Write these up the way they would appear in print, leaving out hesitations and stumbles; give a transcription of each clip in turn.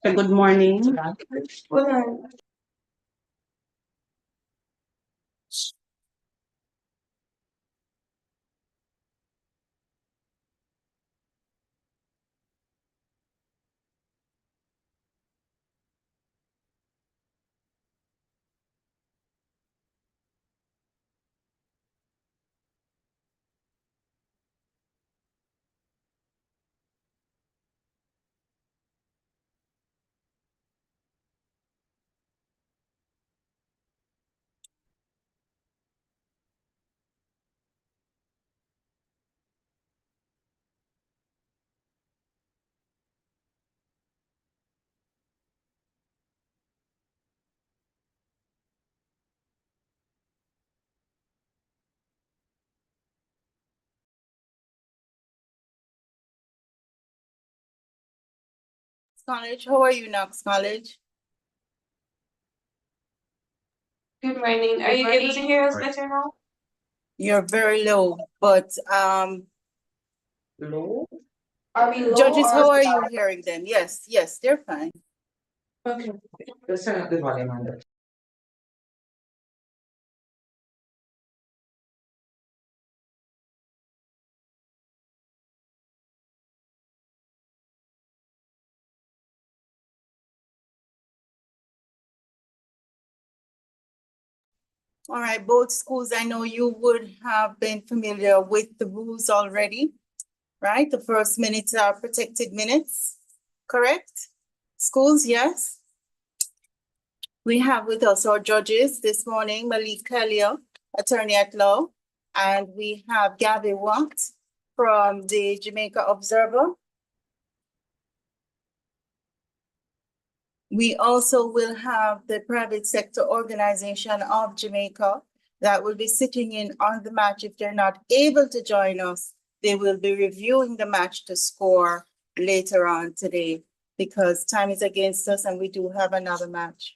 Good morning. College, how are you, Knox College? Good morning. Are you able to hear us better now? You're very low, but Low? Are we low judges, or how are you hearing them? Yes, yes, they're fine. okay? Let's turn up the volume on that. All right, both schools, I know you would have been familiar with the rules already, right? The first minutes are protected minutes, correct? Schools, yes. We have with us our judges this morning, Malik Kalia, attorney at law, and we have Gabby Watt from the Jamaica Observer. We also will have the private sector organization of Jamaica that will be sitting in on the match. If they're not able to join us, they will be reviewing the match to score later on today because time is against us and we do have another match.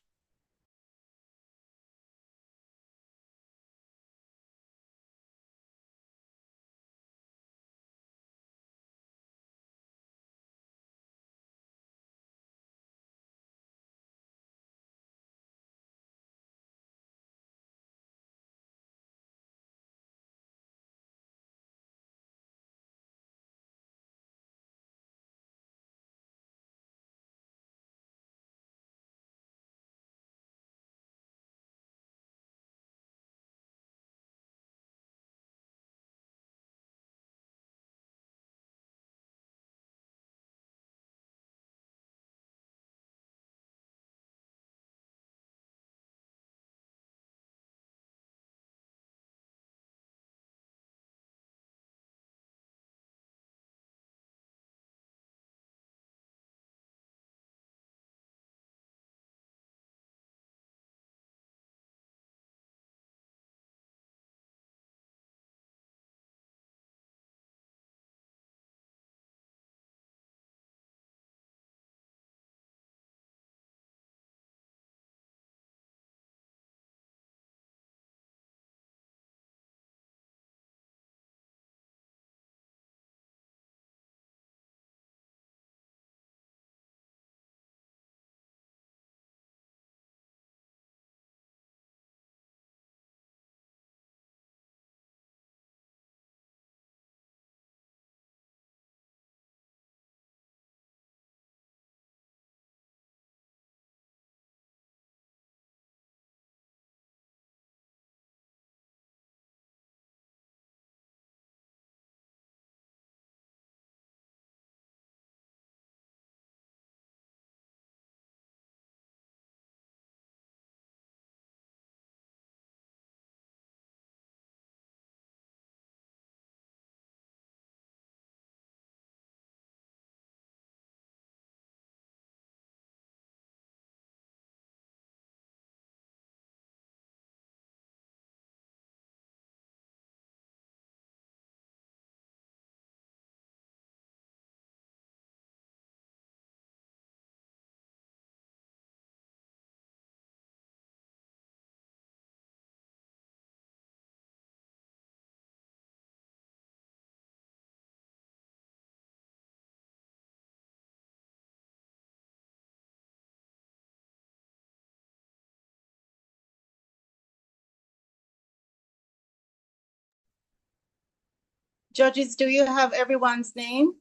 Judges, do you have everyone's name?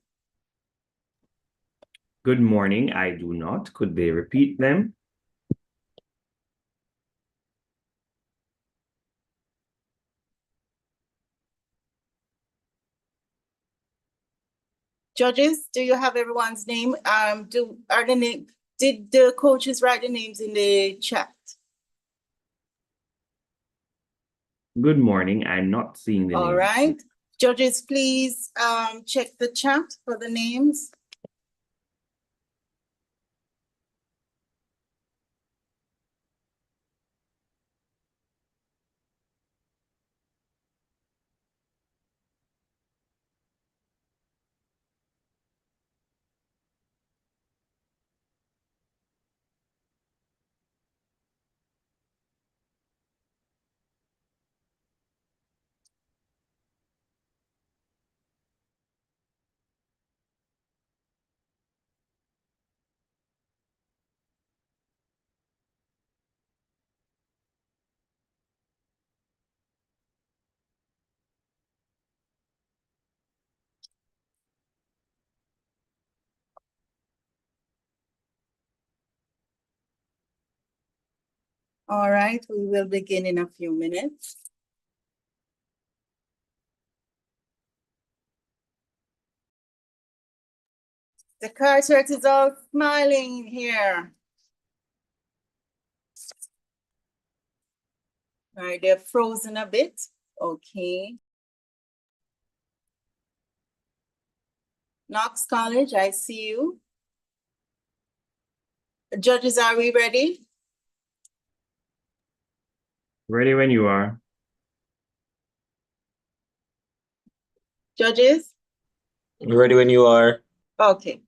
Good morning, I do not. Could they repeat them? Judges, do you have everyone's name? Did the coaches write the names in the chat? Good morning, I'm not seeing the All names. right. Judges, please check the chat for the names. All right, we will begin in a few minutes. Decarteret is all smiling here. All right, they're frozen a bit. Okay. Knox College, I see you. Judges, are we ready? Ready when you are. Judges? Ready when you are. Okay.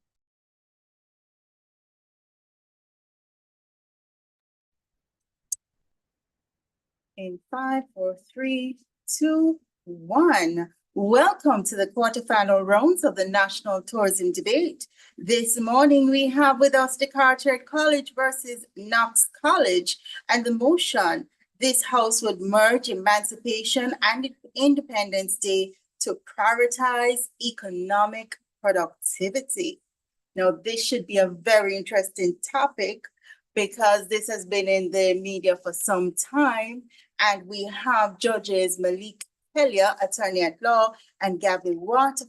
In 5, 4, 3, 2, 1. Welcome to the quarterfinal rounds of the National Tourism Debate. This morning we have with us Decarteret College versus Knox College, and the motion, this house would merge Emancipation and Independence Day to prioritize economic productivity. Now, this should be a very interesting topic because this has been in the media for some time. And we have judges Malik Pelia, attorney at law, and Gabby Watt,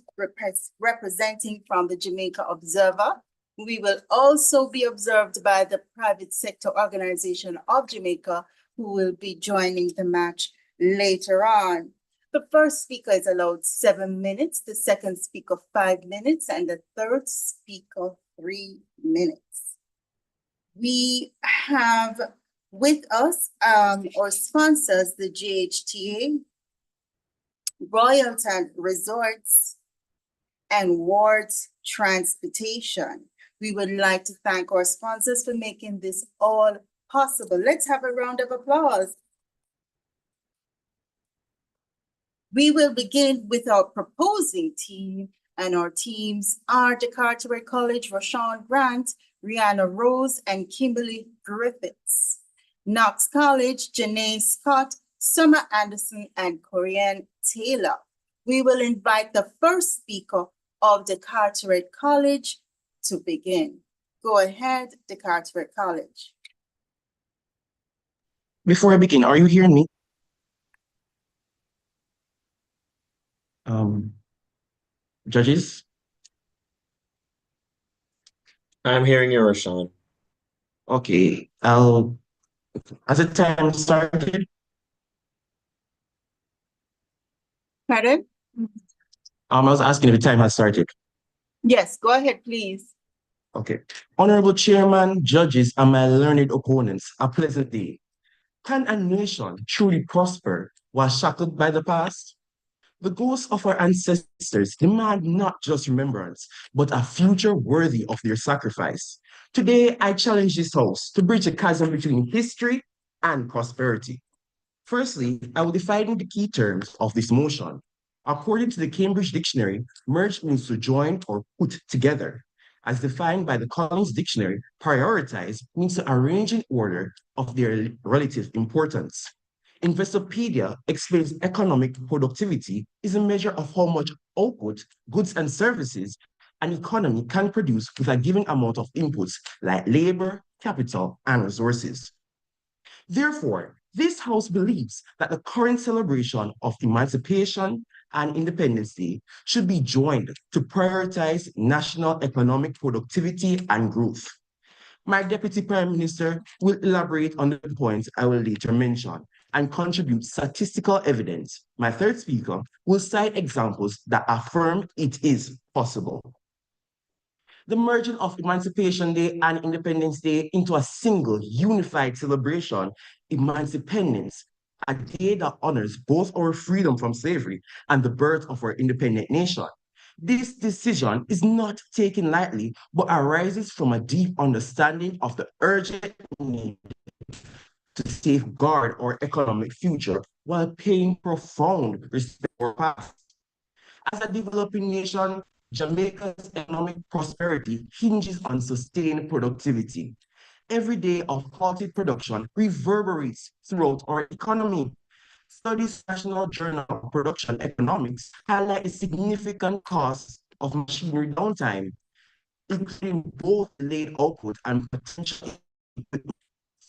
representing from the Jamaica Observer. We will also be observed by the private sector organization of Jamaica, who will be joining the match later on. The first speaker is allowed 7 minutes, the second speaker 5 minutes, and the third speaker 3 minutes. We have with us our sponsors, the GHTA, Royalton Resorts, and Wards Transportation. We would like to thank our sponsors for making this all possible. Let's have a round of applause. We will begin with our proposing team, and our teams are Decarteret College, Rashawn Grant, Rihanna Rose, and Kimberly Griffiths. Knox College, Janae Scott, Summer Anderson, and Corianne Taylor. We will invite the first speaker of Decarteret College to begin. Go ahead, Decarteret College. Before I begin, are you hearing me? Judges? I'm hearing you, Rashawn. Okay, has the time started? Pardon? I was asking if the time has started. Yes, go ahead, please. Okay. Honorable Chairman, judges, and my learned opponents, a pleasant day. Can a nation truly prosper while shackled by the past? The ghosts of our ancestors demand not just remembrance, but a future worthy of their sacrifice. Today, I challenge this house to bridge the chasm between history and prosperity. Firstly, I will define the key terms of this motion. According to the Cambridge Dictionary, merge means to join or put together. As defined by the Collins Dictionary, prioritize means to arrange in order of their relative importance. Investopedia explains economic productivity is a measure of how much output, goods and services an economy can produce with a given amount of inputs like labor, capital, and resources. Therefore, this House believes that the current celebration of Emancipation and Independence Day should be joined to prioritize national economic productivity and growth. My Deputy Prime Minister will elaborate on the points I will later mention and contribute statistical evidence. My third speaker will cite examples that affirm it is possible. The merging of Emancipation Day and Independence Day into a single unified celebration, Emancipendence, a day that honors both our freedom from slavery and the birth of our independent nation. This decision is not taken lightly, but arises from a deep understanding of the urgent need to safeguard our economic future while paying profound respect for our past. As a developing nation, Jamaica's economic prosperity hinges on sustained productivity. Every day of halted production reverberates throughout our economy. Studies National Journal of Production Economics highlight the significant costs of machinery downtime, including both delayed output and potential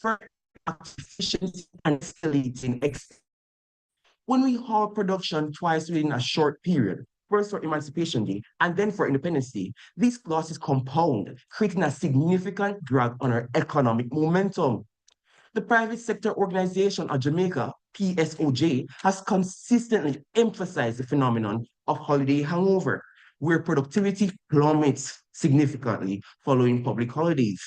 further efficiency and escalating. When we halt production twice within a short period, first for Emancipation Day and then for Independence Day, these losses compound, creating a significant drag on our economic momentum. The Private Sector Organization of Jamaica, PSOJ, has consistently emphasized the phenomenon of holiday hangover, where productivity plummets significantly following public holidays.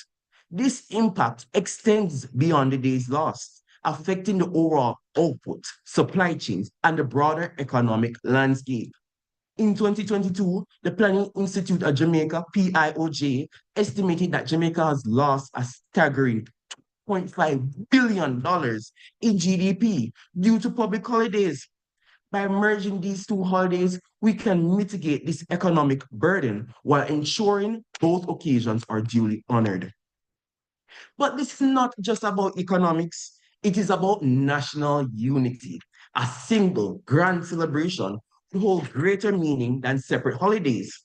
This impact extends beyond the days lost, affecting the overall output, supply chains, and the broader economic landscape. In 2022, the Planning Institute of Jamaica, PIOJ, estimated that Jamaica has lost a staggering $2.5 billion in GDP due to public holidays. By merging these two holidays, we can mitigate this economic burden while ensuring both occasions are duly honored. But this is not just about economics, it is about national unity. A single grand celebration would hold greater meaning than separate holidays.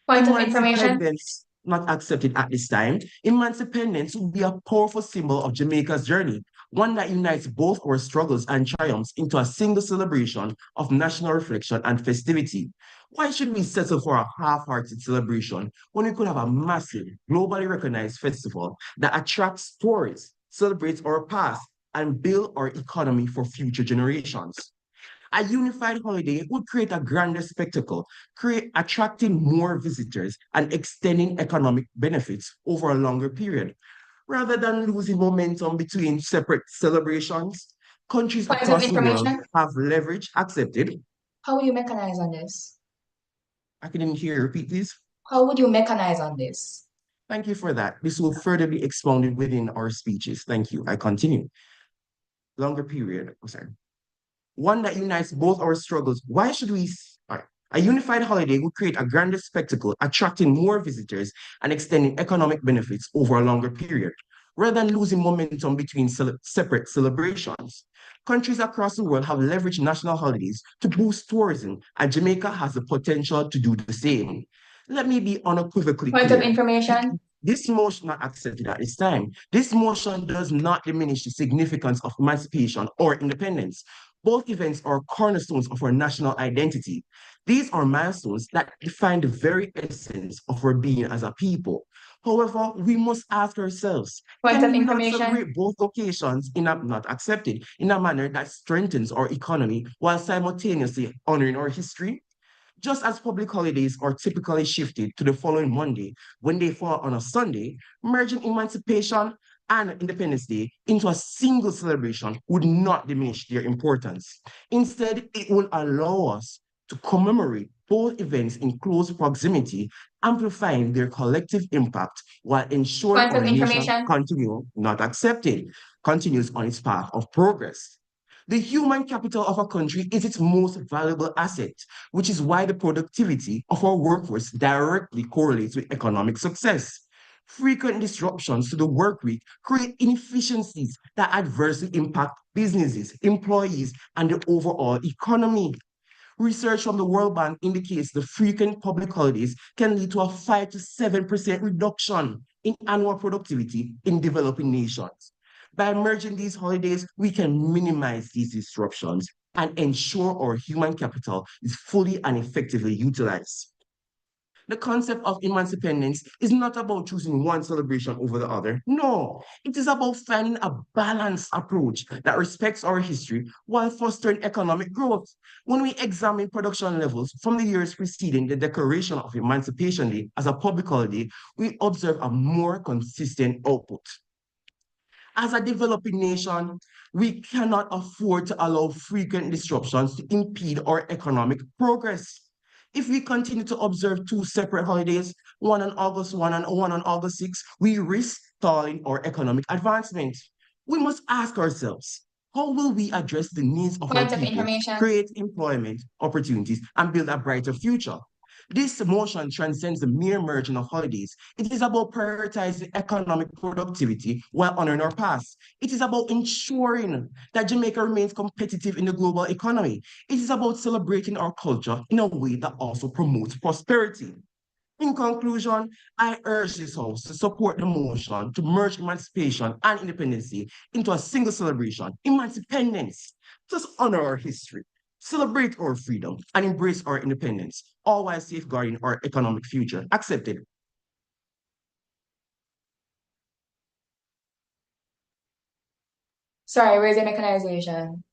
Point of information. Emancipendence, not accepted at this time, Emancipendence would be a powerful symbol of Jamaica's journey, one that unites both our struggles and triumphs into a single celebration of national reflection and festivity. Why should we settle for a half-hearted celebration when we could have a massive, globally recognized festival that attracts tourists, celebrates our past, and build our economy for future generations? A unified holiday would create a grander spectacle, attracting more visitors and extending economic benefits over a longer period. Rather than losing momentum between separate celebrations, countries Points of across the world information. have leveraged, accepted. How will you mechanize on this? I couldn't hear you. Repeat, please. How would you mechanize on this? Thank you for that. This will further be expounded within our speeches. Thank you. I continue. Longer period. I'm sorry. One that unites both our struggles. Why should we? A unified holiday would create a grander spectacle, attracting more visitors and extending economic benefits over a longer period, rather than losing momentum between separate celebrations. Countries across the world have leveraged national holidays to boost tourism, and Jamaica has the potential to do the same. Let me be unequivocally Point clear. of information. This motion not accepted at this time. This motion does not diminish the significance of emancipation or independence. Both events are cornerstones of our national identity. These are milestones that define the very essence of our being as a people. However, we must ask ourselves, Point can of we not information. celebrate both occasions not accepted in a manner that strengthens our economy while simultaneously honoring our history? Just as public holidays are typically shifted to the following Monday when they fall on a Sunday, merging Emancipation and Independence Day into a single celebration would not diminish their importance. Instead, it will allow us to commemorate both events in close proximity, amplifying their collective impact while ensuring Point of our nation information. continues on its path of progress. The human capital of a country is its most valuable asset, which is why the productivity of our workforce directly correlates with economic success. Frequent disruptions to the work week create inefficiencies that adversely impact businesses, employees, and the overall economy. Research from the World Bank indicates the frequent public holidays can lead to a 5 to 7% reduction in annual productivity in developing nations. By merging these holidays, we can minimize these disruptions and ensure our human capital is fully and effectively utilized. The concept of emancipation is not about choosing one celebration over the other. No, it is about finding a balanced approach that respects our history while fostering economic growth. When we examine production levels from the years preceding the declaration of Emancipation Day as a public holiday, we observe a more consistent output. As a developing nation, we cannot afford to allow frequent disruptions to impede our economic progress. If we continue to observe two separate holidays, one on August 1 and one on August 6, we risk stalling our economic advancement. We must ask ourselves, how will we address the needs of our Point of people, information. create employment opportunities, and build a brighter future? This motion transcends the mere merging of holidays. It is about prioritizing economic productivity while honoring our past. It is about ensuring that Jamaica remains competitive in the global economy. It is about celebrating our culture in a way that also promotes prosperity. In conclusion, I urge this House to support the motion to merge emancipation and independence Day into a single celebration, Emancipendence. Just honor our history, celebrate our freedom, and embrace our independence, all while safeguarding our economic future. Accepted. Sorry, where's the mechanization?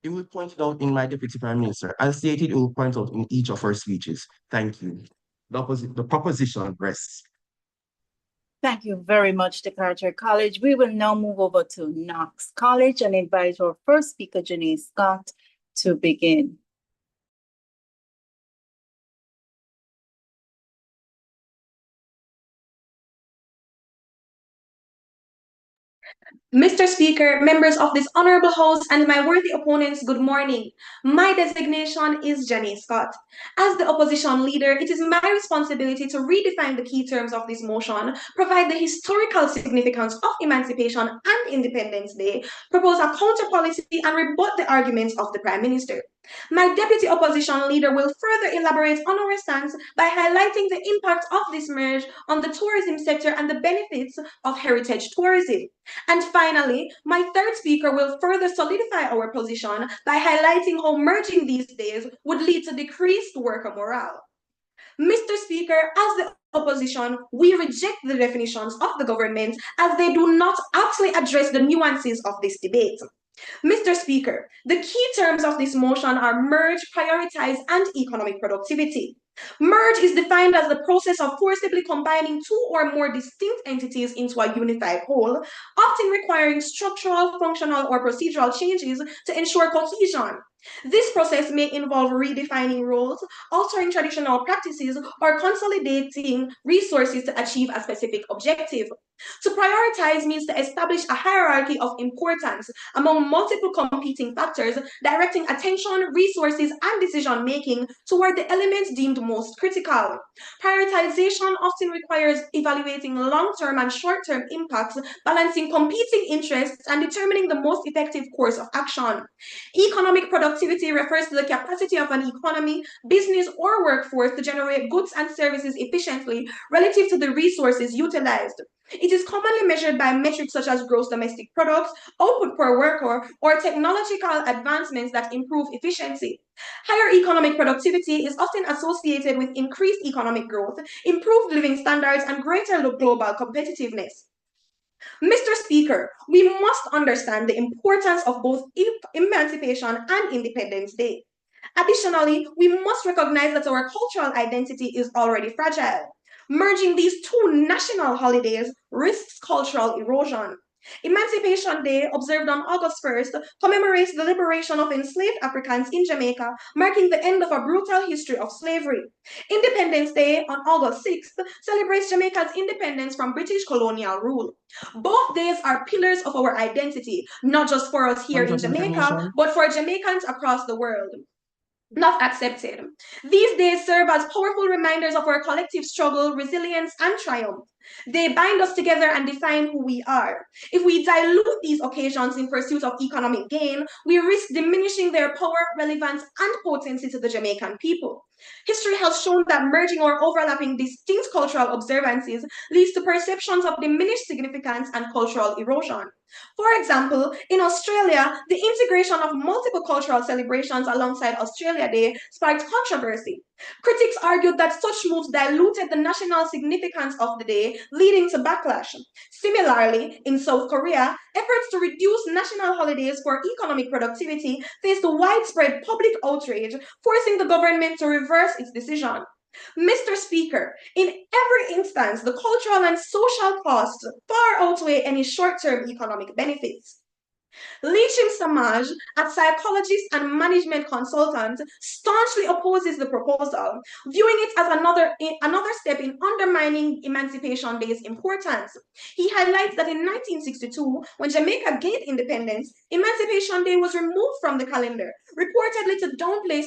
It will point it out in my Deputy Prime Minister. As stated, it will point out in each of our speeches. Thank you. The proposition rests. Thank you very much, Decarteret College. We will now move over to Knox College and invite our first speaker, Janice Scott, to begin. Mr. Speaker, members of this honorable House, and my worthy opponents, good morning. My designation is Jenny Scott. As the opposition leader, it is my responsibility to redefine the key terms of this motion, provide the historical significance of Emancipation and Independence Day, propose a counter policy, and rebut the arguments of the Prime Minister. My deputy opposition leader will further elaborate on our stance by highlighting the impact of this merge on the tourism sector and the benefits of heritage tourism. And finally, my third speaker will further solidify our position by highlighting how merging these days would lead to decreased worker morale. Mr. Speaker, as the opposition, we reject the definitions of the government as they do not actually address the nuances of this debate. Mr. Speaker, the key terms of this motion are merge, prioritize, and economic productivity. Merge is defined as the process of forcibly combining two or more distinct entities into a unified whole, often requiring structural, functional, or procedural changes to ensure cohesion. This process may involve redefining roles, altering traditional practices, or consolidating resources to achieve a specific objective. To prioritize means to establish a hierarchy of importance among multiple competing factors, directing attention, resources, and decision-making toward the elements deemed most critical. Prioritization often requires evaluating long-term and short-term impacts, balancing competing interests, and determining the most effective course of action. Economic productivity refers to the capacity of an economy, business, or workforce to generate goods and services efficiently relative to the resources utilized. It is commonly measured by metrics such as gross domestic products, output per worker, or technological advancements that improve efficiency. Higher economic productivity is often associated with increased economic growth, improved living standards, and greater global competitiveness. Mr. Speaker, we must understand the importance of both Emancipation and Independence Day. Additionally, we must recognize that our cultural identity is already fragile. Merging these two national holidays risks cultural erosion. Emancipation Day, observed on August 1st, commemorates the liberation of enslaved Africans in Jamaica, marking the end of a brutal history of slavery. Independence Day, on August 6th, celebrates Jamaica's independence from British colonial rule. Both days are pillars of our identity, not just for us here in Jamaica, but for Jamaicans across the world. not accepted. These days serve as powerful reminders of our collective struggle, resilience, and triumph. They bind us together and define who we are. If we dilute these occasions in pursuit of economic gain, we risk diminishing their power, relevance, and potency to the Jamaican people. History has shown that merging or overlapping distinct cultural observances leads to perceptions of diminished significance and cultural erosion. For example, in Australia, the integration of multiple cultural celebrations alongside Australia Day sparked controversy. Critics argued that such moves diluted the national significance of the day, leading to backlash. Similarly, in South Korea, efforts to reduce national holidays for economic productivity faced widespread public outrage, forcing the government to reverse its decision. Mr. Speaker, in every instance, the cultural and social costs far outweigh any short-term economic benefits. Leachim Samaj, a psychologist and management consultant, staunchly opposes the proposal, viewing it as another step in undermining Emancipation Day's importance. He highlights that in 1962, when Jamaica gained independence, Emancipation Day was removed from the calendar, reportedly to downplay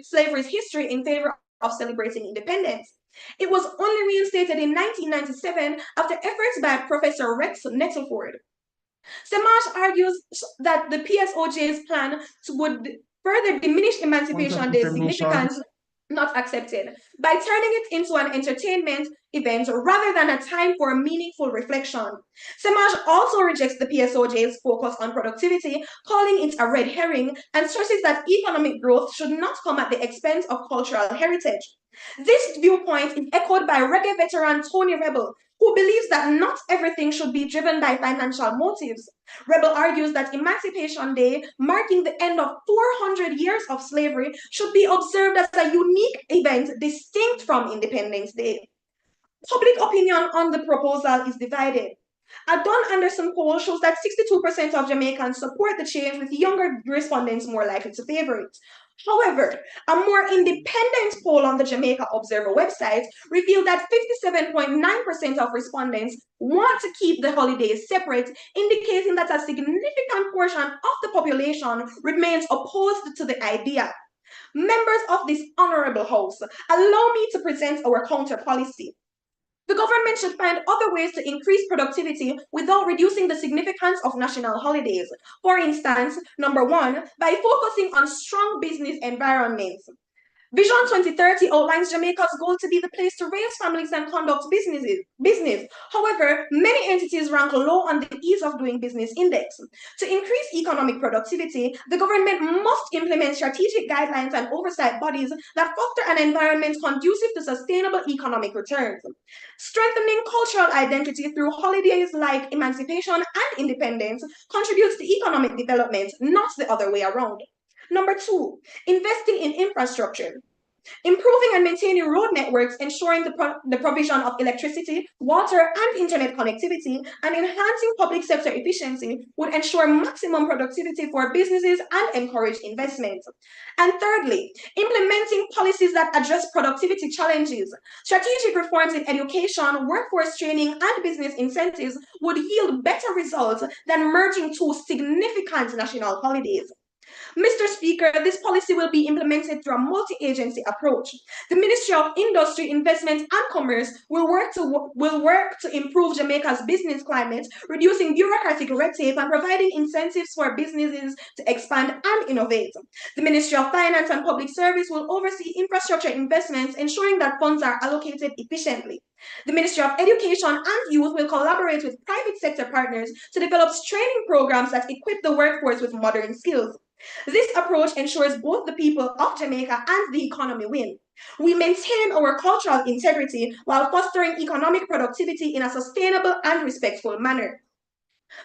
slavery's history in favor of celebrating independence. It was only reinstated in 1997 after efforts by Professor Rex Nettleford. Samash argues that the PSOJ's plan would further diminish Emancipation Day's significance, not accepted, by turning it into an entertainment event rather than a time for meaningful reflection. Samash also rejects the PSOJ's focus on productivity, calling it a red herring, and stresses that economic growth should not come at the expense of cultural heritage. This viewpoint is echoed by reggae veteran Tony Rebel, who believes that not everything should be driven by financial motives. Rebel argues that Emancipation Day, marking the end of 400 years of slavery, should be observed as a unique event distinct from Independence Day. Public opinion on the proposal is divided. A Don Anderson poll shows that 62% of Jamaicans support the change, with younger respondents more likely to favor it. However, a more independent poll on the Jamaica Observer website revealed that 57.9% of respondents want to keep the holidays separate, indicating that a significant portion of the population remains opposed to the idea. Members of this honorable house, allow me to present our counter policy. The government should find other ways to increase productivity without reducing the significance of national holidays. For instance, number one, by focusing on strong business environments. Vision 2030 outlines Jamaica's goal to be the place to raise families and conduct business. However, many entities rank low on the ease of doing business index. To increase economic productivity, the government must implement strategic guidelines and oversight bodies that foster an environment conducive to sustainable economic returns. Strengthening cultural identity through holidays like Emancipation and Independence contributes to economic development, not the other way around. Number two, investing in infrastructure. Improving and maintaining road networks, ensuring the provision of electricity, water, and internet connectivity, and enhancing public sector efficiency would ensure maximum productivity for businesses and encourage investment. And thirdly, implementing policies that address productivity challenges. Strategic reforms in education, workforce training, and business incentives would yield better results than merging two significant national holidays. Mr. Speaker, this policy will be implemented through a multi-agency approach. The Ministry of Industry, Investment and Commerce will work to improve Jamaica's business climate, reducing bureaucratic red tape and providing incentives for businesses to expand and innovate. The Ministry of Finance and Public Service will oversee infrastructure investments, ensuring that funds are allocated efficiently. The Ministry of Education and Youth will collaborate with private sector partners to develop training programs that equip the workforce with modern skills. This approach ensures both the people of Jamaica and the economy win. We maintain our cultural integrity while fostering economic productivity in a sustainable and respectful manner.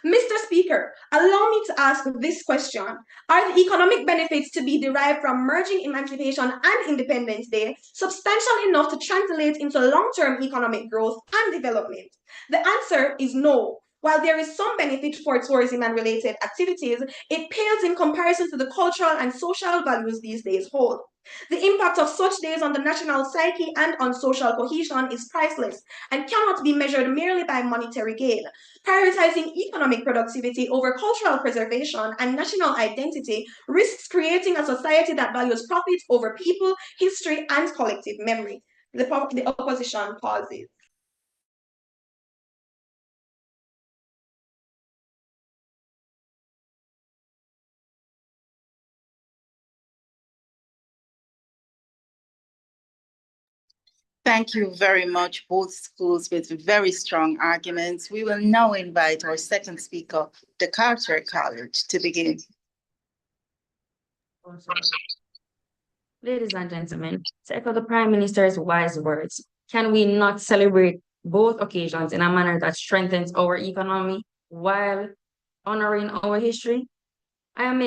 Mr. Speaker, allow me to ask this question. Are the economic benefits to be derived from merging Emancipation and Independence Day substantial enough to translate into long-term economic growth and development? The answer is no. While there is some benefit for tourism and related activities, it pales in comparison to the cultural and social values these days hold. The impact of such days on the national psyche and on social cohesion is priceless and cannot be measured merely by monetary gain. Prioritizing economic productivity over cultural preservation and national identity risks creating a society that values profit over people, history, and collective memory. The opposition pauses. Thank you very much, both schools with very strong arguments. We will now invite our second speaker, Decarteret College, to begin. Ladies and gentlemen, to echo the Prime Minister's wise words, can we not celebrate both occasions in a manner that strengthens our economy while honoring our history? I am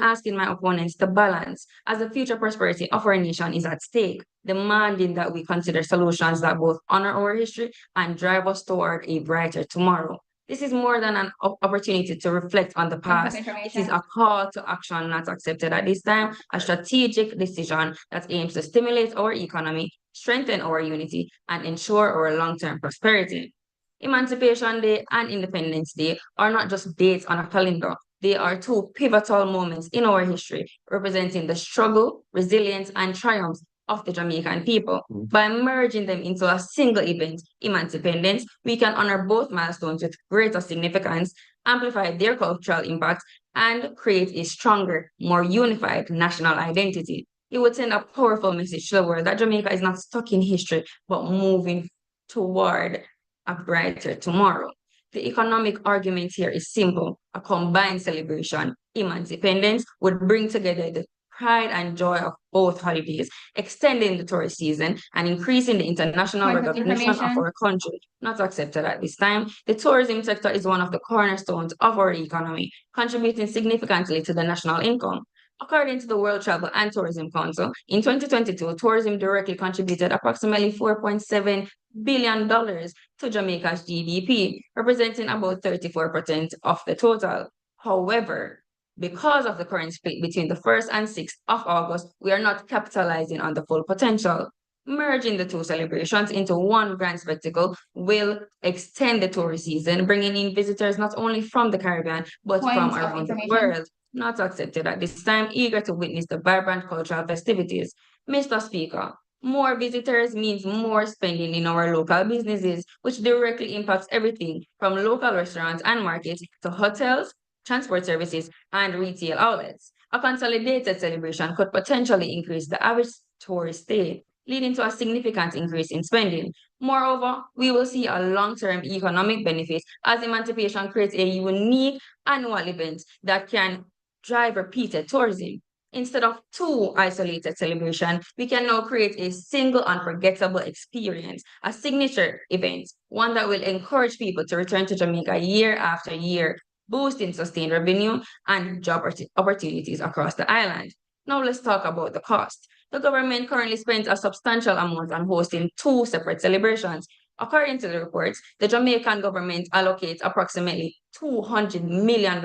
asking my opponents to balance as the future prosperity of our nation is at stake, demanding that we consider solutions that both honor our history and drive us toward a brighter tomorrow. This is more than an opportunity to reflect on the past. It is a call to action not accepted at this time, a strategic decision that aims to stimulate our economy, strengthen our unity, and ensure our long-term prosperity. Emancipation Day and Independence Day are not just dates on a calendar. They are two pivotal moments in our history, representing the struggle, resilience, and triumphs of the Jamaican people. By merging them into a single event, Emancipendence, we can honor both milestones with greater significance, amplify their cultural impact, and create a stronger, more unified national identity. It would send a powerful message to the world that Jamaica is not stuck in history, but moving toward a brighter tomorrow. The economic argument here is simple. A combined celebration, Emancipendence, would bring together the pride and joy of both holidays, extending the tourist season and increasing the international recognition of our country. Not accepted at this time. The tourism sector is one of the cornerstones of our economy, contributing significantly to the national income. According to the World Travel and Tourism Council, in 2022, tourism directly contributed approximately $4.7 billion to Jamaica's GDP, representing about 34% of the total. However, because of the current split between the 1st and 6th of August, we are not capitalizing on the full potential. Merging the two celebrations into one grand spectacle will extend the tourist season, bringing in visitors not only from the Caribbean, but from around the world. Not accepted at this time, eager to witness the vibrant cultural festivities. Mr. Speaker, more visitors means more spending in our local businesses, which directly impacts everything from local restaurants and markets to hotels, transport services, and retail outlets. A consolidated celebration could potentially increase the average tourist stay, leading to a significant increase in spending. Moreover, we will see a long-term economic benefit as Emancipation creates a unique annual event that can drive repeated tourism. Instead of two isolated celebrations, we can now create a single unforgettable experience, a signature event, one that will encourage people to return to Jamaica year after year, boosting sustained revenue and job opportunities across the island. Now let's talk about the cost. The government currently spends a substantial amount on hosting two separate celebrations. According to the reports, the Jamaican government allocates approximately $200 million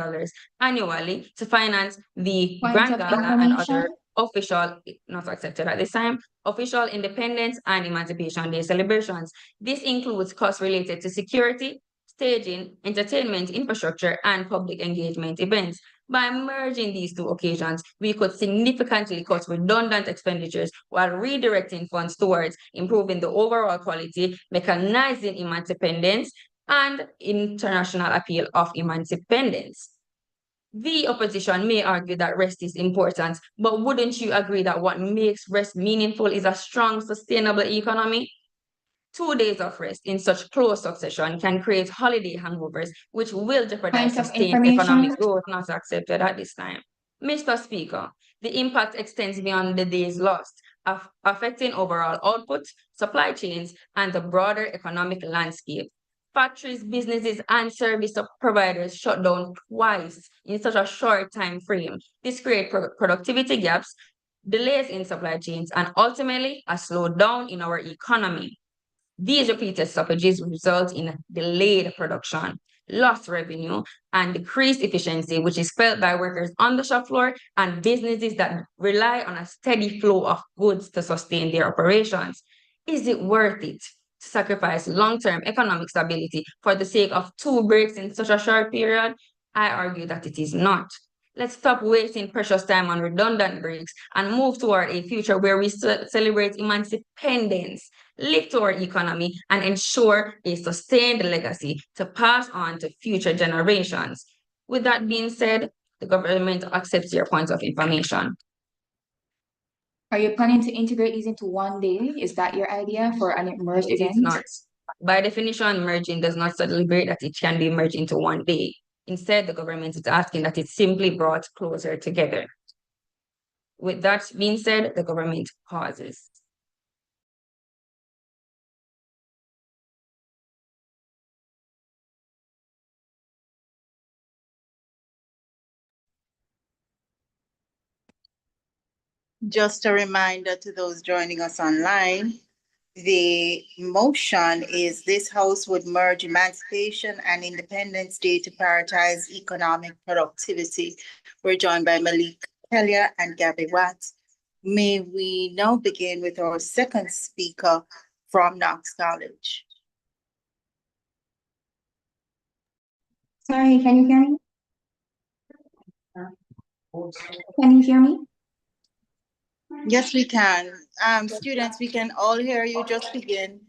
annually to finance the Grand Gala and other official, not accepted at this time, official Independence and Emancipation Day celebrations. This includes costs related to security, staging, entertainment, infrastructure, and public engagement events. By merging these two occasions, we could significantly cut redundant expenditures while redirecting funds towards improving the overall quality, mechanizing Emancipendence, and international appeal of Emancipendence. The opposition may argue that rest is important, but wouldn't you agree that what makes rest meaningful is a strong, sustainable economy? 2 days of rest in such close succession can create holiday hangovers, which will jeopardize sustained economic growth not accepted at this time. Mr. Speaker, the impact extends beyond the days lost, affecting overall output, supply chains, and the broader economic landscape. Factories, businesses, and service providers shut down twice in such a short time frame. This creates productivity gaps, delays in supply chains, and ultimately a slowdown in our economy. These repeated stoppages result in delayed production, lost revenue, and decreased efficiency, which is felt by workers on the shop floor and businesses that rely on a steady flow of goods to sustain their operations. Is it worth it to sacrifice long-term economic stability for the sake of 2 breaks in such a short period? I argue that it is not. Let's stop wasting precious time on redundant breaks and move toward a future where we celebrate independence, lift our economy, and ensure a sustained legacy to pass on to future generations. With that being said, the government accepts your points of information. Are you planning to integrate these into one day? Is that your idea for an merged It event? is not. By definition, merging does not celebrate that it can be merged into one day. Instead, the government is asking that it's simply brought closer together. With that being said, the government pauses. Just a reminder to those joining us online, the motion is this House would merge Emancipation and Independence Day to prioritize economic productivity. We're joined by Malik Hellier and Gabby Watts. May we now begin with our second speaker from Knox College. Sorry, can you hear me? Can you hear me? Yes, we can. Students, we can all hear you. Just begin.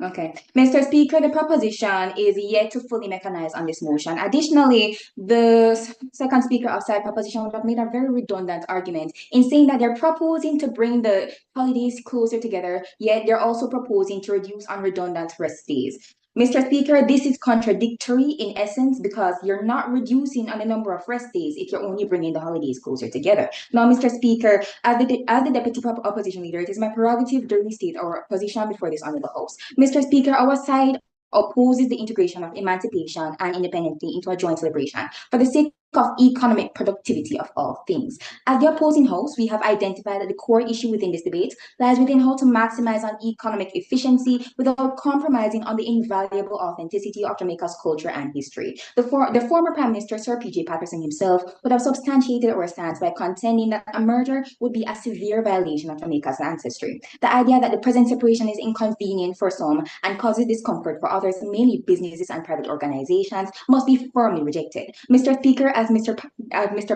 Okay. Mr. Speaker, the proposition is yet to fully mechanize on this motion. Additionally, the second speaker of side proposition would have made a very redundant argument in saying that they're proposing to bring the holidays closer together, yet they're also proposing to reduce on redundant rest days. Mr. Speaker, this is contradictory in essence because you're not reducing on the number of rest days if you're only bringing the holidays closer together. Now, Mr. Speaker, as the deputy opposition leader, it is my prerogative to restate our position before this honorable House. Mr. Speaker, our side opposes the integration of emancipation and independence day into a joint celebration for the sake of economic productivity of all things. As the opposing House, we have identified that the core issue within this debate lies within how to maximize on economic efficiency without compromising on the invaluable authenticity of Jamaica's culture and history. The former Prime Minister, Sir P.J. Patterson himself, would have substantiated our stance by contending that a merger would be a severe violation of Jamaica's ancestry. The idea that the present separation is inconvenient for some and causes discomfort for others, mainly businesses and private organizations, must be firmly rejected. Mr. Speaker, as Mr.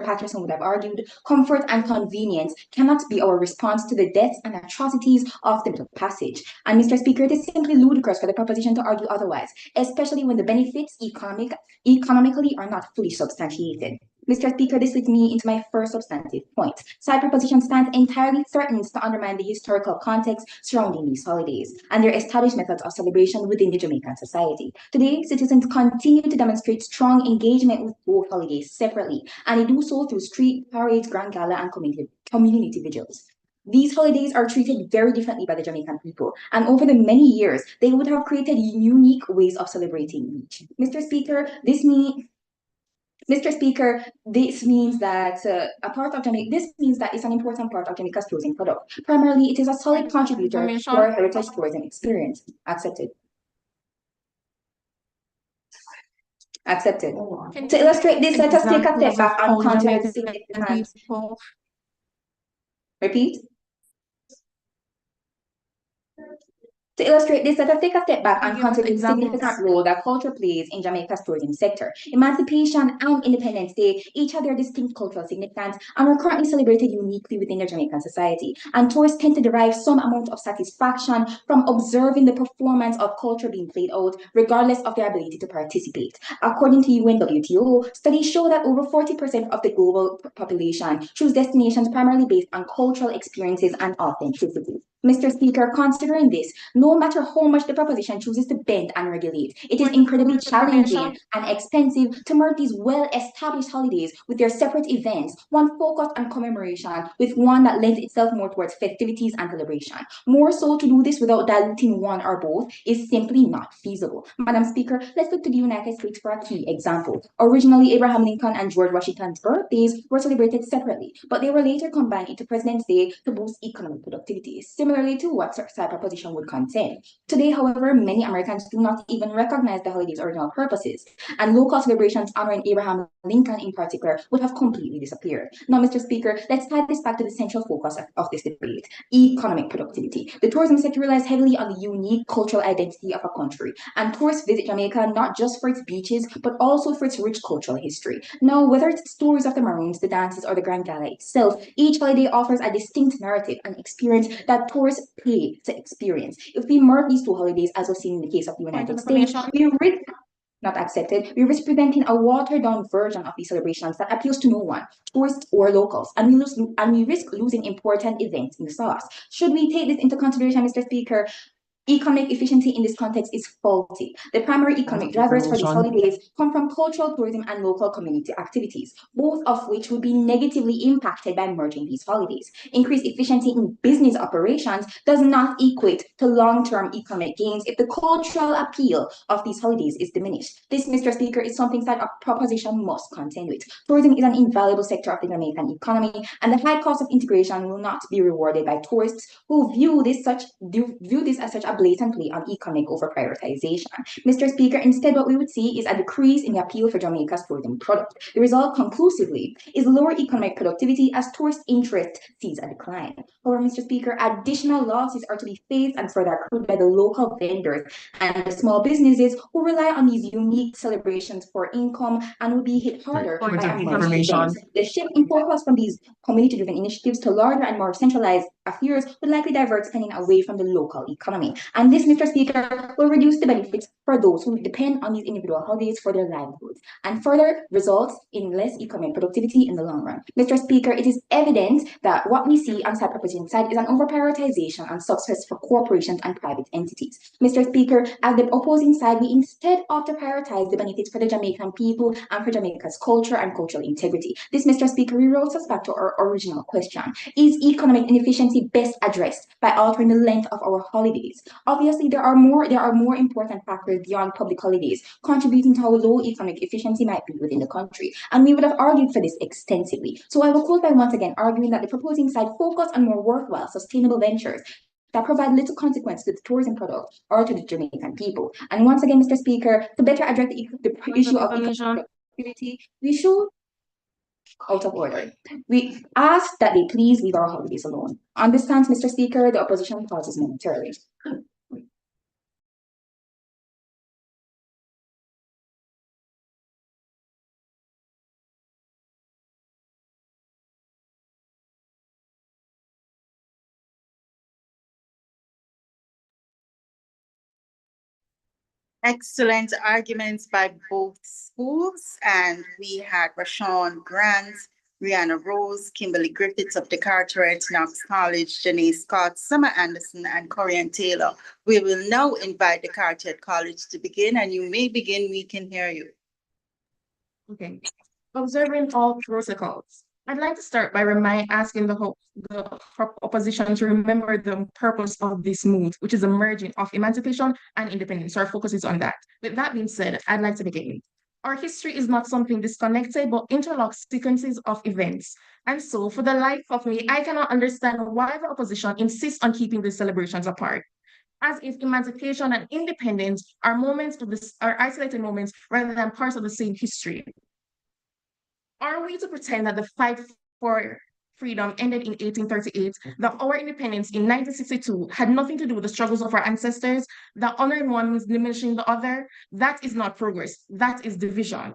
Patterson would have argued, comfort and convenience cannot be our response to the deaths and atrocities of the Middle Passage. And Mr. Speaker, it is simply ludicrous for the proposition to argue otherwise, especially when the benefits economically are not fully substantiated. Mr. Speaker, this leads me into my first substantive point. Side proposition stands entirely threatens to undermine the historical context surrounding these holidays and their established methods of celebration within the Jamaican society. Today, citizens continue to demonstrate strong engagement with both holidays separately, and they do so through street parades, grand gala, and community vigils. These holidays are treated very differently by the Jamaican people, and over the many years, they would have created unique ways of celebrating each. Mr. Speaker, this means that this means that it's an important part of Jamaica's tourism product. Primarily, it is a solid contributor to our heritage tourism experience. Accepted. Accepted. To illustrate this, let us take a step back and consider the significance. Repeat. To illustrate this, let us take a step back and consider the significant role that culture plays in Jamaica's tourism sector. Emancipation and Independence Day each have their distinct cultural significance and are currently celebrated uniquely within the Jamaican society. And tourists tend to derive some amount of satisfaction from observing the performance of culture being played out, regardless of their ability to participate. According to UNWTO, studies show that over 40% of the global population choose destinations primarily based on cultural experiences and authenticity. Mr. Speaker, considering this, no matter how much the proposition chooses to bend and regulate, it is incredibly challenging and expensive to merge these well-established holidays with their separate events, one focused on commemoration with one that lends itself more towards festivities and celebration. More so, to do this without diluting one or both is simply not feasible. Madam Speaker, let's look to the United States for a key example. Originally, Abraham Lincoln and George Washington's birthdays were celebrated separately, but they were later combined into President's Day to boost economic productivity. Similarly, similarly to what side proposition would contend. Today, however, many Americans do not even recognize the holiday's original purposes, and local celebrations honoring Abraham Lincoln in particular would have completely disappeared. Now, Mr. Speaker, let's tie this back to the central focus of this debate, economic productivity. The tourism sector relies heavily on the unique cultural identity of a country, and tourists visit Jamaica not just for its beaches, but also for its rich cultural history. Now, whether it's stories of the Maroons, the dances, or the Grand Gala itself, each holiday offers a distinct narrative and experience that tourists pay to experience. If we merge these two holidays, as was seen in the case of the United States, we risk not accepted, we risk presenting a watered-down version of these celebrations that appeals to no one, tourists or locals, and we risk losing important events in the sauce. Should we take this into consideration, Mr. Speaker? Economic efficiency in this context is faulty. The primary economic drivers for these holidays come from cultural tourism and local community activities, both of which would be negatively impacted by merging these holidays. Increased efficiency in business operations does not equate to long-term economic gains if the cultural appeal of these holidays is diminished. This, Mr. Speaker, is something that a proposition must contend with. Tourism is an invaluable sector of the Jamaican economy, and the high cost of integration will not be rewarded by tourists who view this as such a blatantly on economic over prioritization. Mr. Speaker, instead what we would see is a decrease in the appeal for Jamaica's tourism product. The result conclusively is lower economic productivity as tourist interest sees a decline. However, Mr. Speaker, additional losses are to be faced and further accrued by the local vendors and the small businesses who rely on these unique celebrations for income and will be hit harder by a merged event. The shift in focus from these community-driven initiatives to larger and more centralized affairs would likely divert spending away from the local economy. And this, Mr. Speaker, will reduce the benefits for those who depend on these individual holidays for their livelihoods and further results in less economic productivity in the long run. Mr. Speaker, it is evident that what we see on side proposition side is an over-prioritization and success for corporations and private entities. Mr. Speaker, as the opposing side, we instead ought to prioritize the benefits for the Jamaican people and for Jamaica's culture and cultural integrity. This, Mr. Speaker, reroutes us back to our original question. Is economic inefficiency best addressed by altering the length of our holidays? Obviously, there are more important factors beyond public holidays contributing to how low economic efficiency might be within the country, and we would have argued for this extensively. So I will close by once again arguing that the proposing side focus on more worthwhile, sustainable ventures that provide little consequence to the tourism product or to the Jamaican people. And once again, Mr. Speaker, to better address the issue of economic productivity, we should out of order. We ask that they please leave our holidays alone. On this stance, Mr. Speaker, the opposition pauses momentarily. Excellent arguments by both schools, and we had Rashawn Grant, Rihanna Rose, Kimberly Griffiths of Decarteret, Knox College, Janae Scott, Summer Anderson, and Corian Taylor. We will now invite Decarteret College to begin, and you may begin. We can hear you. Okay. Observing all protocols. I'd like to start by asking the opposition to remember the purpose of this move, which is a merging of emancipation and independence. So our focus is on that. With that being said, I'd like to begin. Our history is not something disconnected, but interlocked sequences of events. And so, for the life of me, I cannot understand why the opposition insists on keeping these celebrations apart, as if emancipation and independence are isolated moments rather than parts of the same history. Are we to pretend that the fight for freedom ended in 1838, that our independence in 1962 had nothing to do with the struggles of our ancestors, that honoring one means diminishing the other? That is not progress, that is division.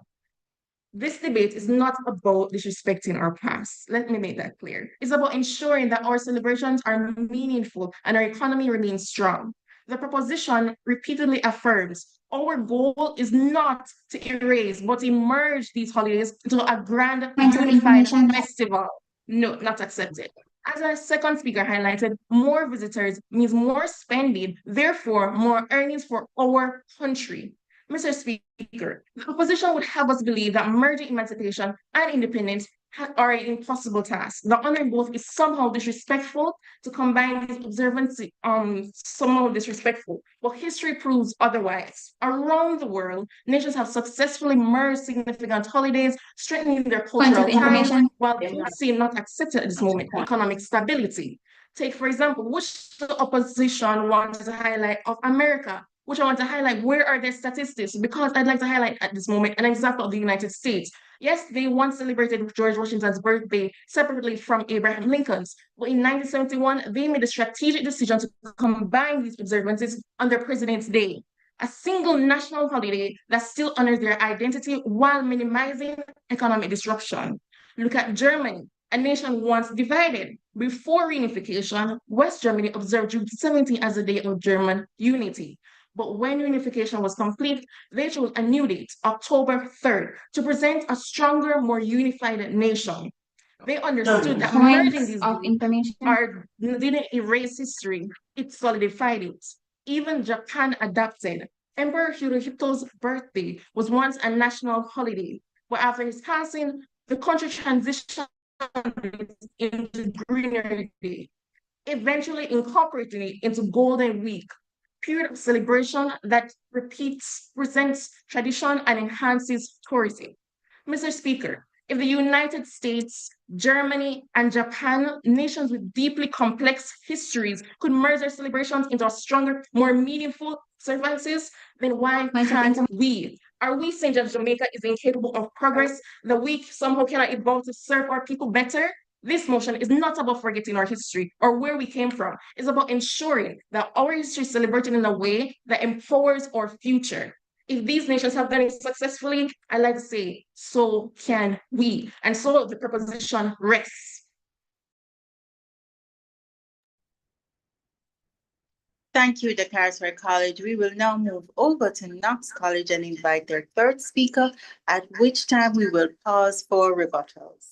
This debate is not about disrespecting our past. Let me make that clear. It's about ensuring that our celebrations are meaningful and our economy remains strong. The proposition repeatedly affirms our goal is not to erase, but to merge these holidays into a grand unified festival. No, not accepted. As our second speaker highlighted, more visitors means more spending, therefore more earnings for our country. Mr. Speaker, the opposition would have us believe that merging emancipation and independence are an impossible task. The honor both is somehow disrespectful. To combine these observances, somehow disrespectful. But history proves otherwise. Around the world, nations have successfully merged significant holidays, strengthening their cultural ties, while seem not accepted at this moment, economic stability. Take, for example, which the opposition wants to highlight of America, which I want to highlight, where are their statistics? Because I'd like to highlight at this moment an example of the United States. Yes, they once celebrated George Washington's birthday separately from Abraham Lincoln's, but in 1971, they made a strategic decision to combine these observances on their President's Day, a single national holiday that still honors their identity while minimizing economic disruption. Look at Germany, a nation once divided. Before reunification, West Germany observed June 17 as a day of German unity. But when unification was complete, they chose a new date, October 3rd, to present a stronger, more unified nation. They understood that merging Points these of groups information. didn't erase history, it solidified it. Even Japan adapted. Emperor Hirohito's birthday was once a national holiday, but after his passing, the country transitioned into Greener Day, eventually incorporating it into Golden Week, period of celebration that repeats, presents tradition, and enhances tourism. Mr. Speaker, if the United States, Germany, and Japan, nations with deeply complex histories, could merge their celebrations into a stronger, more meaningful observances, then why can't we? Are we saying that Jamaica is incapable of progress, that we somehow cannot evolve to serve our people better? This motion is not about forgetting our history or where we came from. It's about ensuring that our history is celebrated in a way that empowers our future. If these nations have done it successfully, I like to say, so can we. And so the proposition rests. Thank you, Decarteret College. We will now move over to Knox College and invite their third speaker, at which time we will pause for rebuttals.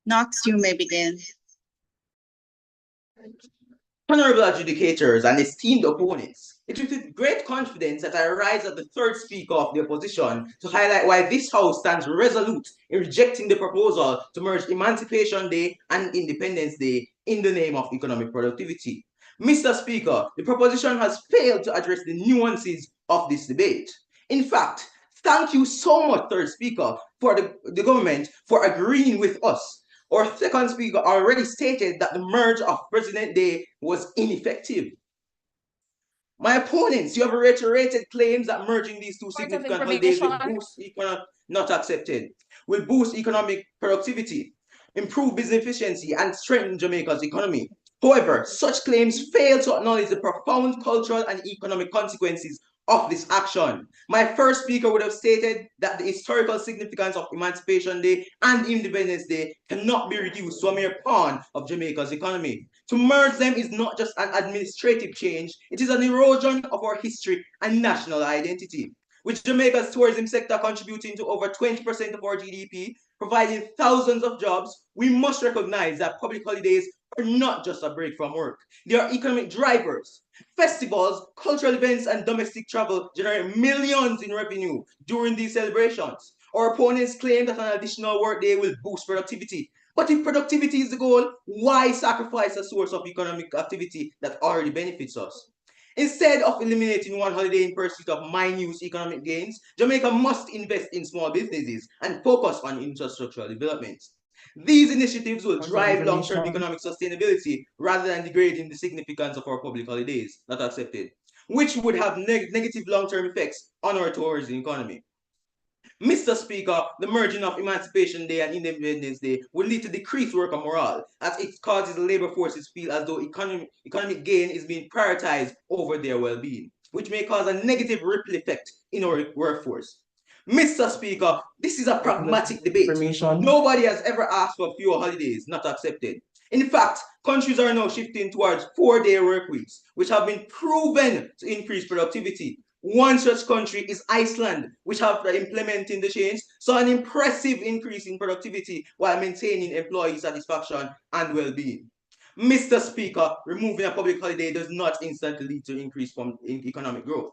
Knox, you may begin. Honorable adjudicators and esteemed opponents, it is with great confidence that I rise as the third speaker of the opposition to highlight why this House stands resolute in rejecting the proposal to merge Emancipation Day and Independence Day in the name of economic productivity. Mr. Speaker, the proposition has failed to address the nuances of this debate. In fact, thank you so much, third speaker, for the government for agreeing with us. Our second speaker already stated that the merge of President Day was ineffective. My opponents, you have reiterated claims that merging these two significant holidays will boost not accepted, will boost economic productivity, improve business efficiency, and strengthen Jamaica's economy. However, such claims fail to acknowledge the profound cultural and economic consequences of this action. My first speaker would have stated that the historical significance of Emancipation Day and Independence Day cannot be reduced to a mere pawn of Jamaica's economy. To merge them is not just an administrative change, it is an erosion of our history and national identity. With Jamaica's tourism sector contributing to over 20% of our GDP, providing thousands of jobs, we must recognize that public holidays are not just a break from work. They are economic drivers. Festivals, cultural events, and domestic travel generate millions in revenue during these celebrations. Our opponents claim that an additional workday will boost productivity. But if productivity is the goal, why sacrifice a source of economic activity that already benefits us? Instead of eliminating one holiday in pursuit of minute economic gains, Jamaica must invest in small businesses and focus on infrastructural development. These initiatives will drive long-term economic sustainability rather than degrading the significance of our public holidays, not accepted, which would have negative long-term effects on our tourism economy. Mr. Speaker, the merging of Emancipation Day and Independence Day would lead to decreased worker morale, as it causes the labor forces feel as though economic gain is being prioritized over their well-being, which may cause a negative ripple effect in our workforce. Mr. Speaker, this is a pragmatic debate. Nobody has ever asked for fewer holidays, not accepted. In fact, countries are now shifting towards 4-day work weeks, which have been proven to increase productivity. One such country is Iceland, which after implementing the change saw an impressive increase in productivity while maintaining employee satisfaction and well-being. Mr. Speaker, removing a public holiday does not instantly lead to increased economic growth.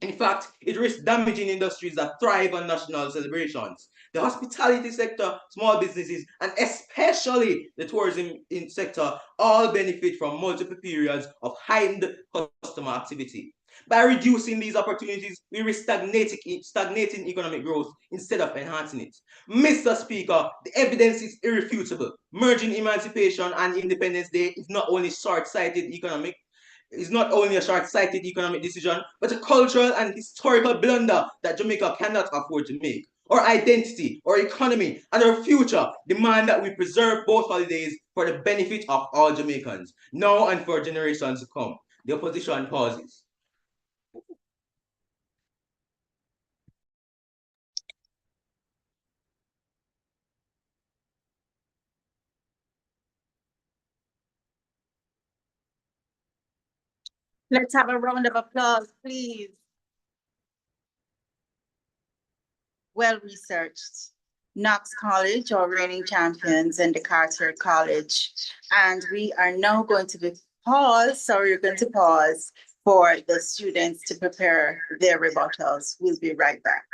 In fact, it risks damaging industries that thrive on national celebrations. The hospitality sector, small businesses, and especially the tourism sector all benefit from multiple periods of heightened customer activity. By reducing these opportunities, we risk stagnating economic growth instead of enhancing it. Mr. Speaker, the evidence is irrefutable. Merging Emancipation and Independence Day is not only a short-sighted economic decision, but a cultural and historical blunder that Jamaica cannot afford to make. Our identity, our economy, and our future demand that we preserve both holidays for the benefit of all Jamaicans, now and for generations to come. The opposition pauses. Let's have a round of applause, please. Well researched. Knox College, our reigning champions, and Decarteret College. And we are now going to we're going to pause for the students to prepare their rebuttals. We'll be right back.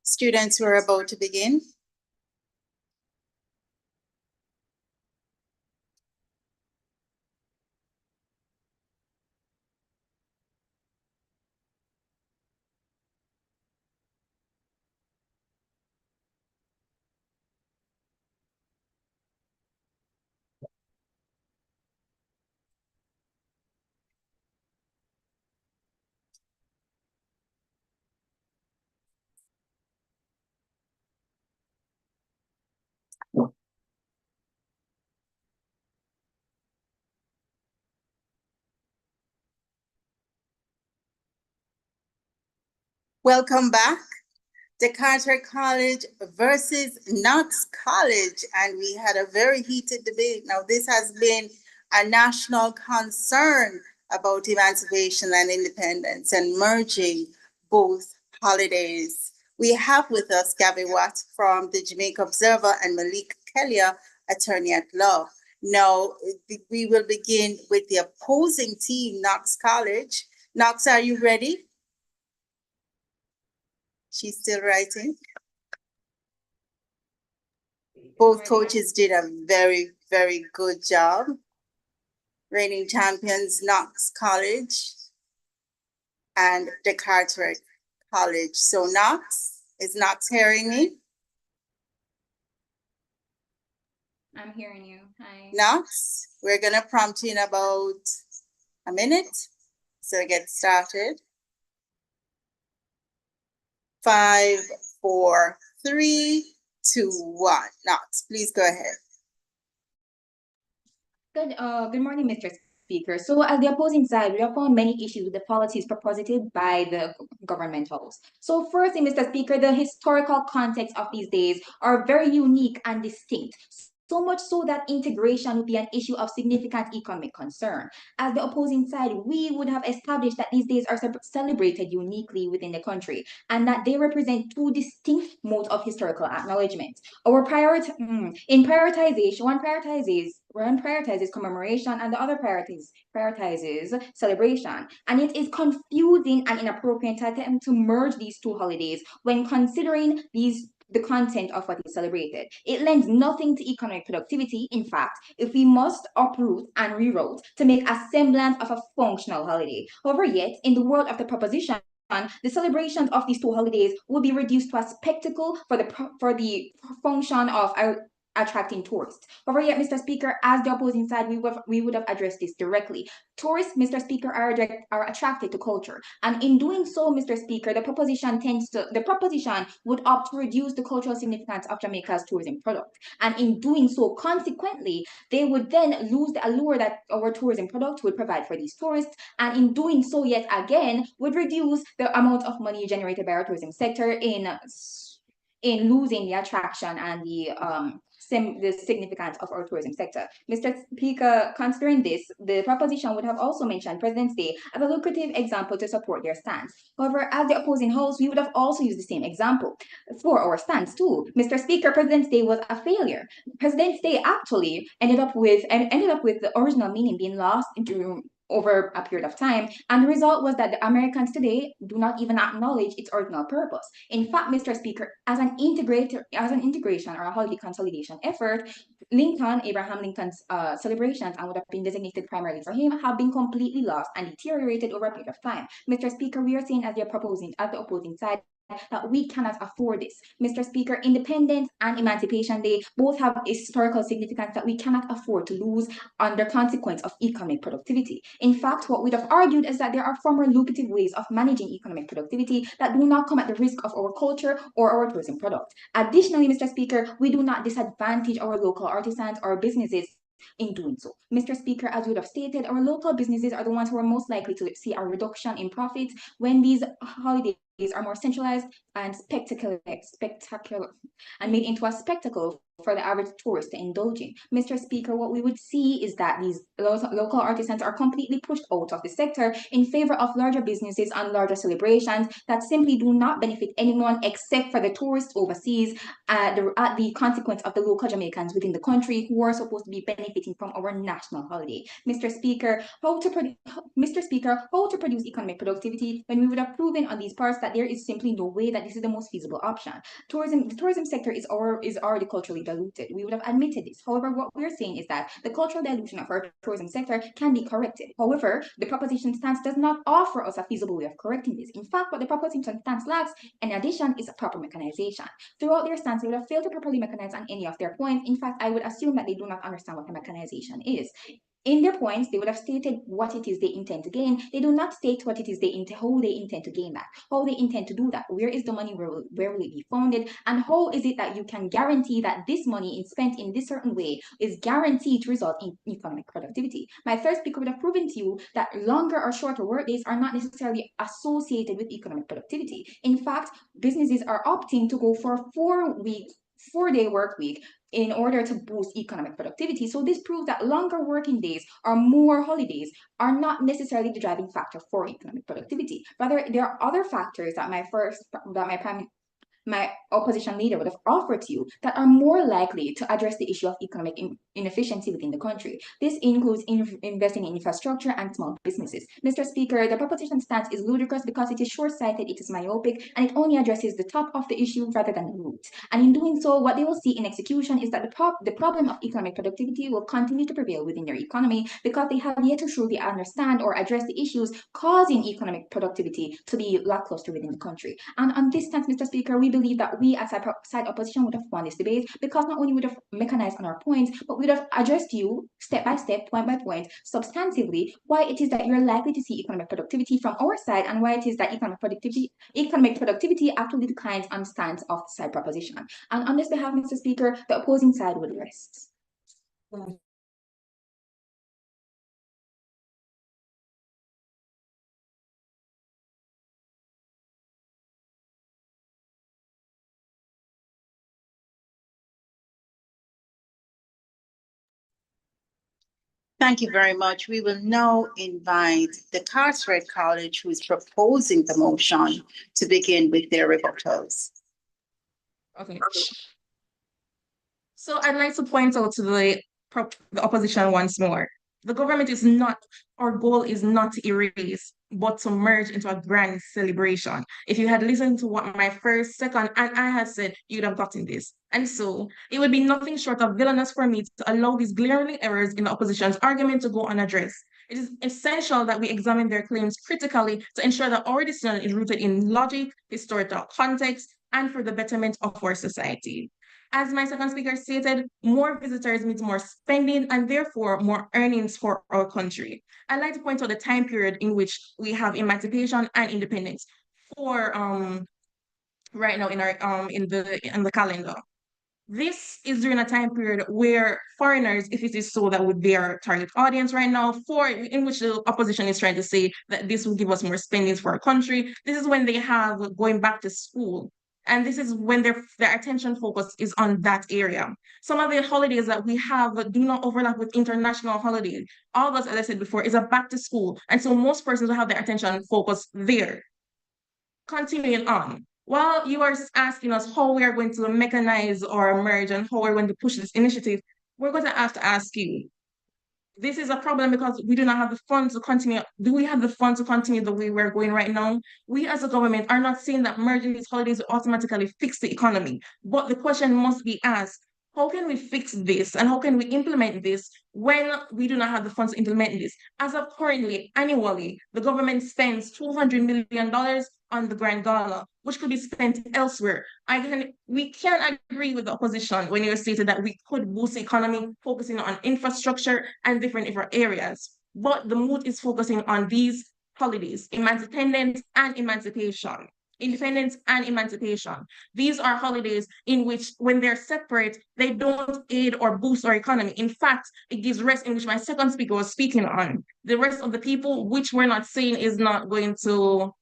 Students, we're about to begin. Welcome back. Decarteret College versus Knox College, and we had a very heated debate. Now, this has been a national concern about emancipation and independence and merging both holidays. We have with us Gabby Watt from the Jamaica Observer and Malik Kelia, attorney at law. Now, we will begin with the opposing team, Knox College. Knox, are you ready? She's still writing. Both coaches did a very, very good job. Reigning champions, Knox College and Decarteret College. So Knox, is Knox hearing me? I'm hearing you. Hi. Knox, we're gonna prompt you in about a minute. So get started. 5, 4, 3, 2, 1. Knox, please go ahead. Good morning, Mr. Speaker. So as the opposing side, we have found many issues with the policies proposed by the government house. So firstly, Mr. Speaker, the historical context of these days are very unique and distinct. So much so that integration would be an issue of significant economic concern. As the opposing side, we would have established that these days are celebrated uniquely within the country and that they represent two distinct modes of historical acknowledgement. Our one prioritizes commemoration and the other prioritizes celebration. And it is confusing and inappropriate to attempt to merge these two holidays when considering the content of what is celebrated. It lends nothing to economic productivity. In fact, if we must uproot and reroute to make a semblance of a functional holiday. However, yet, in the world of the proposition, the celebrations of these two holidays would be reduced to a spectacle for the function of attracting tourists. However, yet, Mr. Speaker, as the opposing side, we would have addressed this directly. Tourists, Mr. Speaker, are attracted to culture, and in doing so, Mr. Speaker, the proposition would opt to reduce the cultural significance of Jamaica's tourism product, and in doing so, consequently, they would then lose the allure that our tourism product would provide for these tourists, and in doing so, yet again, would reduce the amount of money generated by our tourism sector in losing the attraction and the significance of our tourism sector. Mr. Speaker, considering this, the proposition would have also mentioned President's Day as a lucrative example to support their stance. However, as the opposing host, we would have also used the same example for our stance too. Mr. Speaker, President's Day was a failure. President's Day actually ended up with the original meaning being lost over a period of time, and the result was that the Americans today do not even acknowledge its original purpose. In fact, Mr. Speaker, as an integration or a holiday consolidation effort, Abraham Lincoln's celebrations, and would have been designated primarily for him, have been completely lost and deteriorated over a period of time. Mr. Speaker, we are saying as the opposing side that we cannot afford this. Mr. Speaker, Independence and Emancipation Day both have historical significance that we cannot afford to lose under consequence of economic productivity. In fact, what we'd have argued is that there are far more lucrative ways of managing economic productivity that do not come at the risk of our culture or our tourism product. Additionally, Mr. Speaker, we do not disadvantage our local artisans or businesses in doing so. Mr. Speaker, as we would have stated, our local businesses are the ones who are most likely to see a reduction in profits when these holidays are more centralized and spectacular and made into a spectacle for the average tourist to indulge in. Mr. Speaker, what we would see is that these local artisans are completely pushed out of the sector in favor of larger businesses and larger celebrations that simply do not benefit anyone except for the tourists overseas at the consequence of the local Jamaicans within the country who are supposed to be benefiting from our national holiday. Mr. Speaker, how to produce economic productivity when we would have proven on these parts that that there is simply no way that this is the most feasible option. The tourism sector is already culturally diluted. We would have admitted this. However, what we're saying is that the cultural dilution of our tourism sector can be corrected. However, the proposition stance does not offer us a feasible way of correcting this. In fact, what the proposition stance lacks, in addition, is a proper mechanization. Throughout their stance, they would have failed to properly mechanize on any of their points. In fact, I would assume that they do not understand what a mechanization is. In their points, they would have stated what it is they intend to gain. They do not state what it is how they intend to gain that, how they intend to do that, where is the money, where will it be founded, and how is it that you can guarantee that this money is spent in this certain way is guaranteed to result in economic productivity. My third speaker would have proven to you that longer or shorter work days are not necessarily associated with economic productivity. In fact, businesses are opting to go for a 4-day work week in order to boost economic productivity. So this proves that longer working days or more holidays are not necessarily the driving factor for economic productivity. Rather, there are other factors that my opposition leader would have offered to you that are more likely to address the issue of economic inefficiency within the country. This includes investing in infrastructure and small businesses. Mr. Speaker, the proposition stance is ludicrous because it is short-sighted, it is myopic, and it only addresses the top of the issue rather than the root. And in doing so, what they will see in execution is that the problem of economic productivity will continue to prevail within their economy because they have yet to truly understand or address the issues causing economic productivity to be lackluster within the country. And on this stance, Mr. Speaker, we believe that we as side opposition would have won this debate because not only would have mechanized on our points, but we would have addressed you step by step, point by point, substantively, why it is that you're likely to see economic productivity from our side and why it is that economic productivity actually declines on stance of the side proposition. And on this behalf, Mr. Speaker, the opposing side would rest. Thank you very much. We will now invite the Decarteret College, who is proposing the motion, to begin with their rebuttals. Okay. So I'd like to point out to the opposition once more. The government is not, our goal is not to erase, but to merge into a grand celebration. If you had listened to what my first, second, and I had said, you'd have gotten this. And so it would be nothing short of villainous for me to allow these glaring errors in the opposition's argument to go unaddressed. It is essential that we examine their claims critically to ensure that our decision is rooted in logic, historical context, and for the betterment of our society. As my second speaker stated, more visitors means more spending and therefore more earnings for our country. I'd like to point out the time period in which we have emancipation and independence for right now in our in the calendar. This is during a time period where foreigners, if it is so that would be our target audience right now, in which the opposition is trying to say that this will give us more spendings for our country. This is when they have going back to school. And this is when their attention focus is on that area. Some of the holidays that we have do not overlap with international holidays. August, as I said before, is a back to school. And so most persons will have their attention focus there. Continuing on, while you are asking us how we are going to mechanize or merge and how we're going to push this initiative, we're going to have to ask you, this is a problem because we do not have the funds to continue. Do we have the funds to continue the way we're going right now? We as a government are not saying that merging these holidays will automatically fix the economy, but the question must be asked, how can we fix this and how can we implement this when we do not have the funds to implement this? As of currently, annually, the government spends $200 million on the Grand Gala, which could be spent elsewhere. We can agree with the opposition when you stated that we could boost the economy, focusing on infrastructure and different areas. But the mood is focusing on these holidays, independence and emancipation. Independence and emancipation. These are holidays in which, when they're separate, they don't aid or boost our economy. In fact, it gives rest, in which my second speaker was speaking on. The rest of the people, which we're not saying is not going to.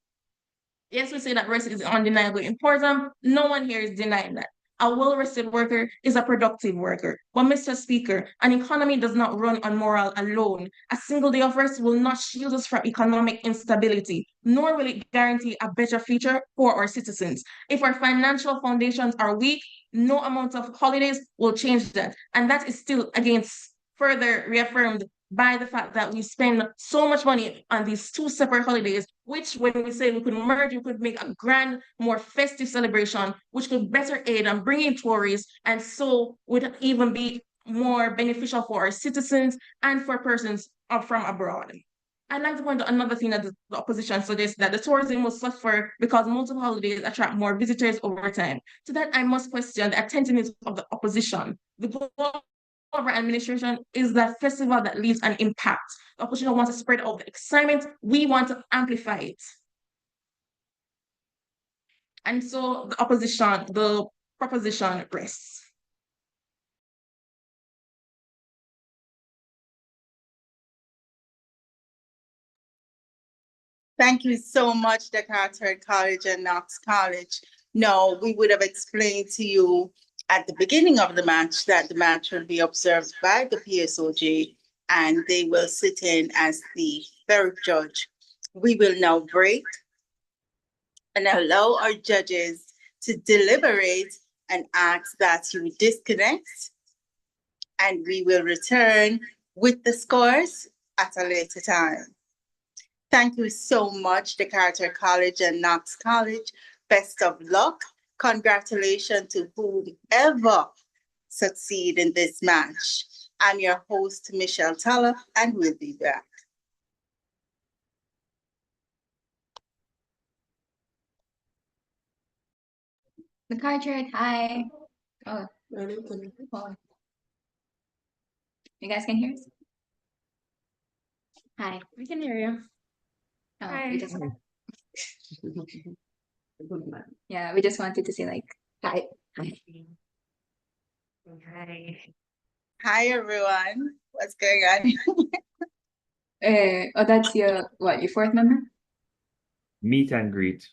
Yes, we say that rest is undeniably important. No one here is denying that. A well-rested worker is a productive worker. But Mr. Speaker, an economy does not run on morale alone. A single day of rest will not shield us from economic instability, nor will it guarantee a better future for our citizens. If our financial foundations are weak, no amount of holidays will change that. And that is still against further reaffirmed by the fact that we spend so much money on these two separate holidays, which when we say we could merge, we could make a grand, more festive celebration, which could better aid and bring in tourists, and so would even be more beneficial for our citizens and for persons from abroad. I'd like to point out another thing that the opposition suggests, that the tourism will suffer because multiple holidays attract more visitors over time. To that, I must question the attentiveness of the opposition. The goal of our administration is that festival that leaves an impact. The opposition wants to spread out the excitement. We want to amplify it. And so the proposition rests. Thank you so much, Decarteret College and Knox College. No, we would have explained to you at the beginning of the match that the match will be observed by the PSOJ and they will sit in as the third judge. We will now break and allow our judges to deliberate and ask that you disconnect, and we will return with the scores at a later time. Thank you so much, Decarteret College and Knox College. Best of luck. Congratulations to whomever succeed in this match. I'm your host, Michelle Teller, and we'll be back. Decarteret, hi. Oh, you guys can hear us? Hi. We can hear you. Oh, Hi. we just wanted to say like hi. Hi. Hi, everyone. What's going on? Oh, that's your fourth member? Meet and greet.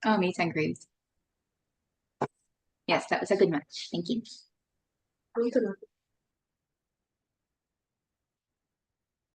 Oh, meet and greet. Yes, that was a good match. Thank you.